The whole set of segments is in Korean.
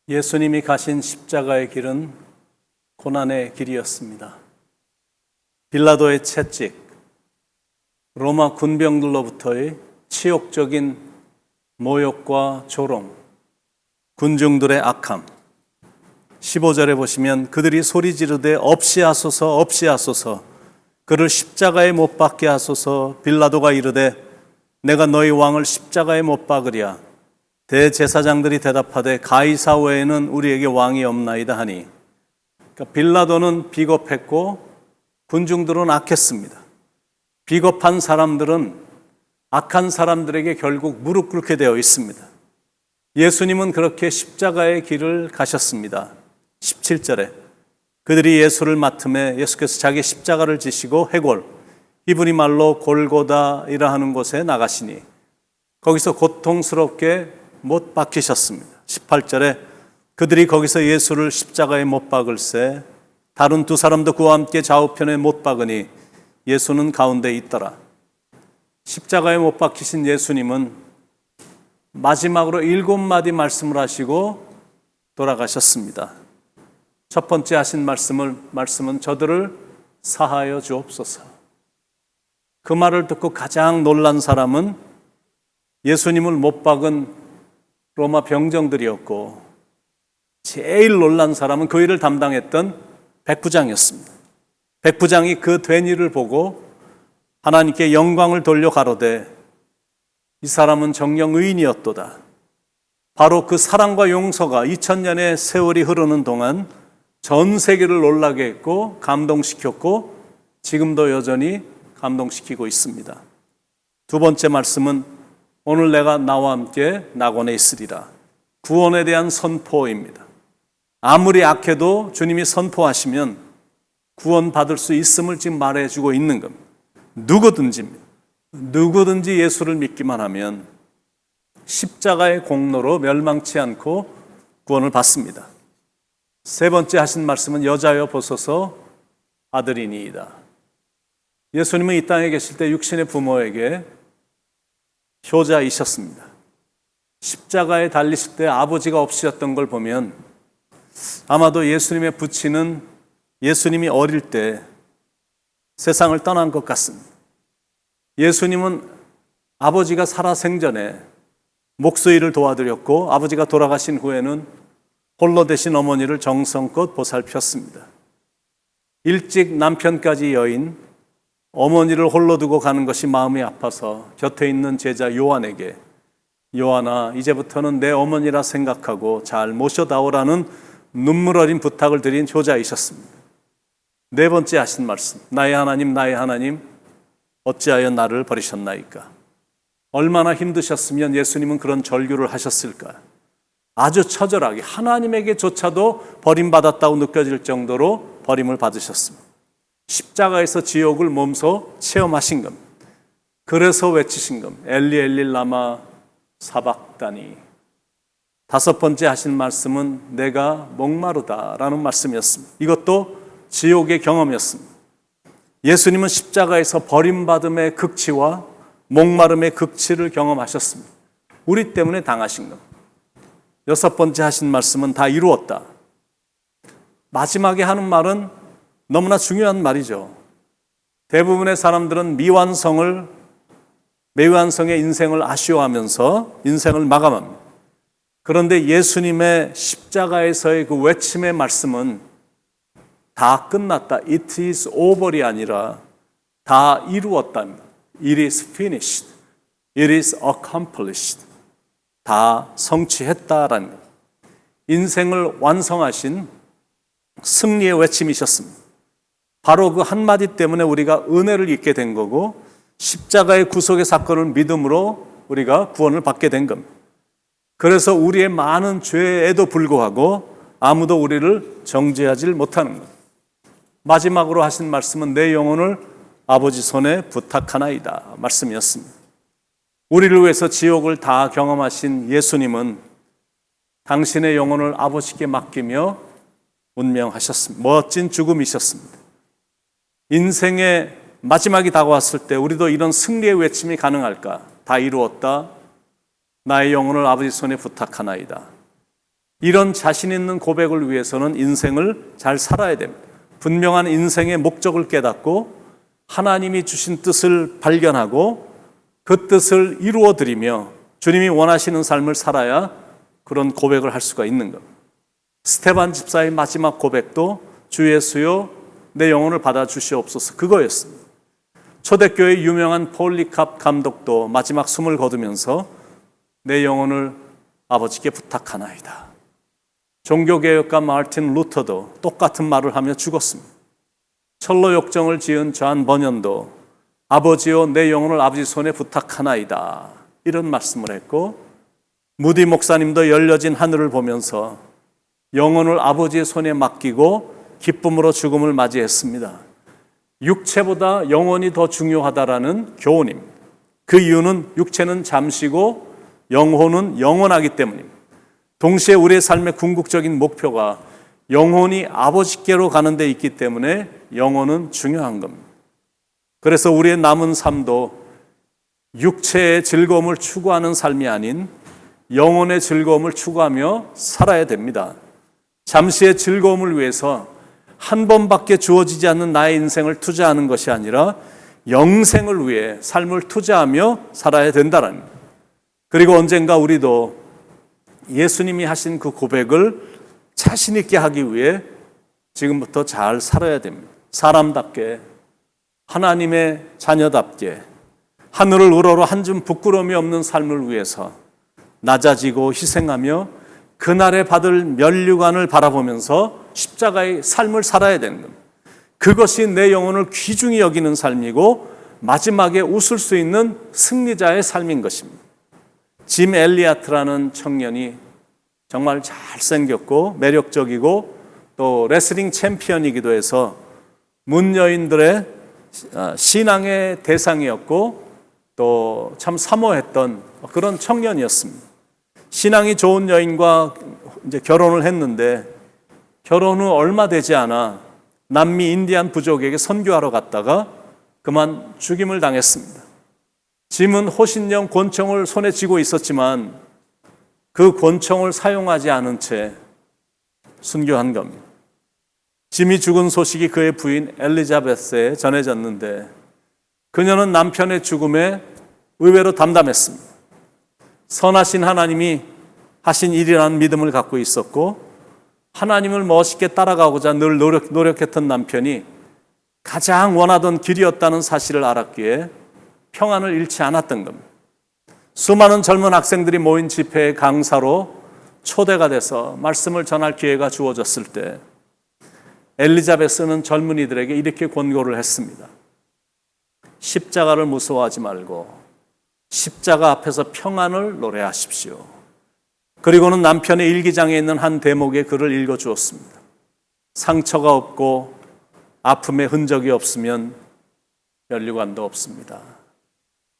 예수님이 가신 십자가의 길은 고난의 길이었습니다. 빌라도의 채찍, 로마 군병들로부터의 치욕적인 모욕과 조롱, 군중들의 악함. 15절에 보시면 그들이 소리 지르되 없이 하소서 없이 하소서, 그를 십자가에 못 박게 하소서. 빌라도가 이르되 내가 너희 왕을 십자가에 못 박으랴. 대제사장들이 대답하되 가이사 외에는 우리에게 왕이 없나이다 하니. 그러니까 빌라도는 비겁했고 군중들은 악했습니다. 비겁한 사람들은 악한 사람들에게 결국 무릎 꿇게 되어 있습니다. 예수님은 그렇게 십자가의 길을 가셨습니다. 17절에 그들이 예수를 맡음에 예수께서 자기 십자가를 지시고 해골, 히브리 말로 골고다이라 하는 곳에 나가시니 거기서 고통스럽게 못 박히셨습니다. 18절에 그들이 거기서 예수를 십자가에 못 박을새 다른 두 사람도 그와 함께 좌우편에 못 박으니 예수는 가운데 있더라. 십자가에 못 박히신 예수님은 마지막으로 7마디 말씀을 하시고 돌아가셨습니다. 첫 번째 하신 말씀은 저들을 사하여 주옵소서. 그 말을 듣고 가장 놀란 사람은 예수님을 못 박은 로마 병정들이었고, 제일 놀란 사람은 그 일을 담당했던 백부장이었습니다. 백부장이 그 된 일을 보고 하나님께 영광을 돌려 가로되 이 사람은 정령 의인이었도다. 바로 그 사랑과 용서가 2000년의 세월이 흐르는 동안 전 세계를 놀라게 했고 감동시켰고 지금도 여전히 감동시키고 있습니다. 두 번째 말씀은 오늘 내가 나와 함께 낙원에 있으리라. 구원에 대한 선포입니다. 아무리 악해도 주님이 선포하시면 구원받을 수 있음을 지금 말해주고 있는 겁니다. 누구든지 예수를 믿기만 하면 십자가의 공로로 멸망치 않고 구원을 받습니다. 세 번째 하신 말씀은 여자여 보소서 아들이니이다. 예수님은 이 땅에 계실 때 육신의 부모에게 효자이셨습니다. 십자가에 달리실 때 아버지가 없으셨던 걸 보면 아마도 예수님의 부친은 예수님이 어릴 때 세상을 떠난 것 같습니다. 예수님은 아버지가 살아생전에 목수일을 도와드렸고 아버지가 돌아가신 후에는 홀로 되신 어머니를 정성껏 보살폈습니다. 일찍 남편까지 여인 어머니를 홀로 두고 가는 것이 마음이 아파서 곁에 있는 제자 요한에게 요한아 이제부터는 내 어머니라 생각하고 잘 모셔다오라는 눈물 어린 부탁을 드린 효자이셨습니다. 네 번째 하신 말씀 나의 하나님 어찌하여 나를 버리셨나이까. 얼마나 힘드셨으면 예수님은 그런 절규를 하셨을까. 아주 처절하게 하나님에게조차도 버림받았다고 느껴질 정도로 버림을 받으셨습니다. 십자가에서 지옥을 몸소 체험하신 겁니다. 그래서 외치신 겁니다. 엘리 엘리 라마 사박다니. 다섯 번째 하신 말씀은 내가 목마르다라는 말씀이었습니다. 이것도 지옥의 경험이었습니다. 예수님은 십자가에서 버림받음의 극치와 목마름의 극치를 경험하셨습니다. 우리 때문에 당하신 겁니다. 여섯 번째 하신 말씀은 다 이루었다. 마지막에 하는 말은 너무나 중요한 말이죠. 대부분의 사람들은 미완성의 인생을 아쉬워하면서 인생을 마감합니다. 그런데 예수님의 십자가에서의 그 외침의 말씀은 다 끝났다. It is over이 아니라 다 이루었답니다. It is finished. It is accomplished. 다 성취했다라는 것. 인생을 완성하신 승리의 외침이셨습니다. 바로 그 한마디 때문에 우리가 은혜를 입게 된 거고 십자가의 구속의 사건을 믿음으로 우리가 구원을 받게 된 겁니다. 그래서 우리의 많은 죄에도 불구하고 아무도 우리를 정죄하지 못하는 것. 마지막으로 하신 말씀은 내 영혼을 아버지 손에 부탁하나이다 말씀이었습니다. 우리를 위해서 지옥을 다 경험하신 예수님은 당신의 영혼을 아버지께 맡기며 운명하셨습니다. 멋진 죽음이셨습니다. 인생의 마지막이 다가왔을 때 우리도 이런 승리의 외침이 가능할까? 다 이루었다. 나의 영혼을 아버지 손에 부탁하나이다. 이런 자신 있는 고백을 위해서는 인생을 잘 살아야 됩니다. 분명한 인생의 목적을 깨닫고 하나님이 주신 뜻을 발견하고 그 뜻을 이루어 드리며 주님이 원하시는 삶을 살아야 그런 고백을 할 수가 있는 겁니다. 스테반 집사의 마지막 고백도 주 예수여 내 영혼을 받아주시옵소서 그거였습니다. 초대교회 유명한 폴리캅 감독도 마지막 숨을 거두면서 내 영혼을 아버지께 부탁하나이다. 종교개혁가 마르틴 루터도 똑같은 말을 하며 죽었습니다. 철로 역정을 지은 존 버년도 아버지여 내 영혼을 아버지 손에 부탁하나이다 이런 말씀을 했고, 무디 목사님도 열려진 하늘을 보면서 영혼을 아버지의 손에 맡기고 기쁨으로 죽음을 맞이했습니다. 육체보다 영혼이 더 중요하다라는 교훈입니다. 그 이유는 육체는 잠시고 영혼은 영원하기 때문입니다. 동시에 우리의 삶의 궁극적인 목표가 영혼이 아버지께로 가는 데 있기 때문에 영혼은 중요한 겁니다. 그래서 우리의 남은 삶도 육체의 즐거움을 추구하는 삶이 아닌 영혼의 즐거움을 추구하며 살아야 됩니다. 잠시의 즐거움을 위해서 한 번밖에 주어지지 않는 나의 인생을 투자하는 것이 아니라 영생을 위해 삶을 투자하며 살아야 된다는 겁니다. 그리고 언젠가 우리도 예수님이 하신 그 고백을 자신 있게 하기 위해 지금부터 잘 살아야 됩니다. 사람답게, 하나님의 자녀답게, 하늘을 우러러 한 줌 부끄러움이 없는 삶을 위해서 낮아지고 희생하며 그날에 받을 면류관을 바라보면서 십자가의 삶을 살아야 되는 겁니다. 그것이 내 영혼을 귀중히 여기는 삶이고 마지막에 웃을 수 있는 승리자의 삶인 것입니다. 짐 엘리아트라는 청년이 정말 잘생겼고 매력적이고 또 레슬링 챔피언이기도 해서 문여인들의 신앙의 대상이었고 또 참 사모했던 그런 청년이었습니다. 신앙이 좋은 여인과 이제 결혼을 했는데 결혼 후 얼마 되지 않아 남미 인디안 부족에게 선교하러 갔다가 그만 죽임을 당했습니다. 짐은 호신용 권총을 손에 쥐고 있었지만 그 권총을 사용하지 않은 채 순교한 겁니다. 짐이 죽은 소식이 그의 부인 엘리자베스에 전해졌는데 그녀는 남편의 죽음에 의외로 담담했습니다. 선하신 하나님이 하신 일이라는 믿음을 갖고 있었고 하나님을 멋있게 따라가고자 늘 노력했던 남편이 가장 원하던 길이었다는 사실을 알았기에 평안을 잃지 않았던 겁니다. 수많은 젊은 학생들이 모인 집회의 강사로 초대가 돼서 말씀을 전할 기회가 주어졌을 때 엘리자베스는 젊은이들에게 이렇게 권고를 했습니다. 십자가를 무서워하지 말고 십자가 앞에서 평안을 노래하십시오. 그리고는 남편의 일기장에 있는 한 대목의 글을 읽어주었습니다. 상처가 없고 아픔의 흔적이 없으면 면류관도 없습니다.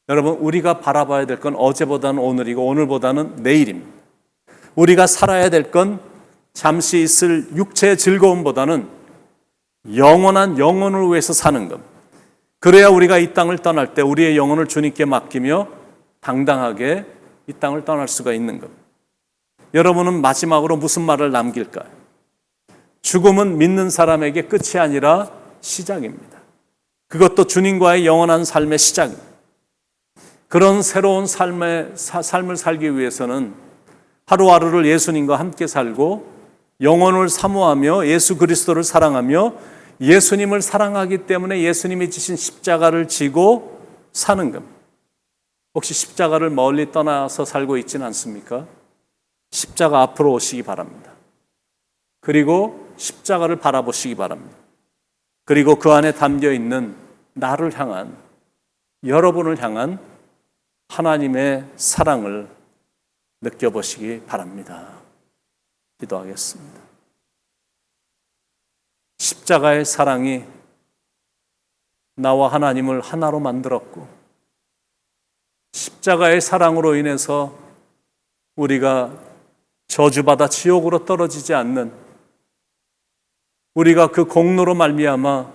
여러분, 우리가 바라봐야 될 건 어제보다는 오늘이고 오늘보다는 내일입니다. 우리가 살아야 될 건 잠시 있을 육체의 즐거움보다는 영원한 영혼을 위해서 사는 것. 그래야 우리가 이 땅을 떠날 때 우리의 영혼을 주님께 맡기며 당당하게 이 땅을 떠날 수가 있는 것. 여러분은 마지막으로 무슨 말을 남길까요? 죽음은 믿는 사람에게 끝이 아니라 시작입니다. 그것도 주님과의 영원한 삶의 시작입니다. 그런 새로운 삶을 살기 위해서는 하루하루를 예수님과 함께 살고 영혼을 사모하며 예수 그리스도를 사랑하며 예수님을 사랑하기 때문에 예수님이 지신 십자가를 지고 사는 겁니다. 혹시 십자가를 멀리 떠나서 살고 있지는 않습니까? 십자가 앞으로 오시기 바랍니다. 그리고 십자가를 바라보시기 바랍니다. 그리고 그 안에 담겨있는 나를 향한, 여러분을 향한 하나님의 사랑을 느껴보시기 바랍니다. 기도하겠습니다. 십자가의 사랑이 나와 하나님을 하나로 만들었고 십자가의 사랑으로 인해서 우리가 저주받아 지옥으로 떨어지지 않는, 우리가 그 공로로 말미암아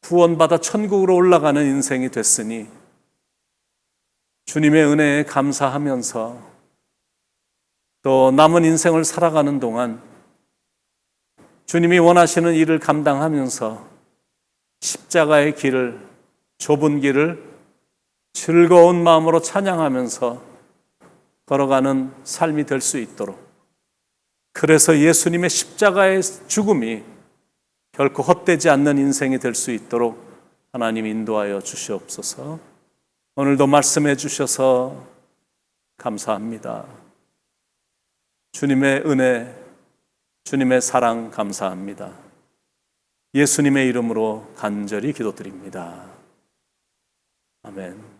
구원받아 천국으로 올라가는 인생이 됐으니 주님의 은혜에 감사하면서 또 남은 인생을 살아가는 동안 주님이 원하시는 일을 감당하면서 십자가의 길을, 좁은 길을 즐거운 마음으로 찬양하면서 걸어가는 삶이 될 수 있도록, 그래서 예수님의 십자가의 죽음이 결코 헛되지 않는 인생이 될 수 있도록 하나님 인도하여 주시옵소서. 오늘도 말씀해 주셔서 감사합니다. 주님의 은혜, 주님의 사랑 감사합니다. 예수님의 이름으로 간절히 기도드립니다. 아멘.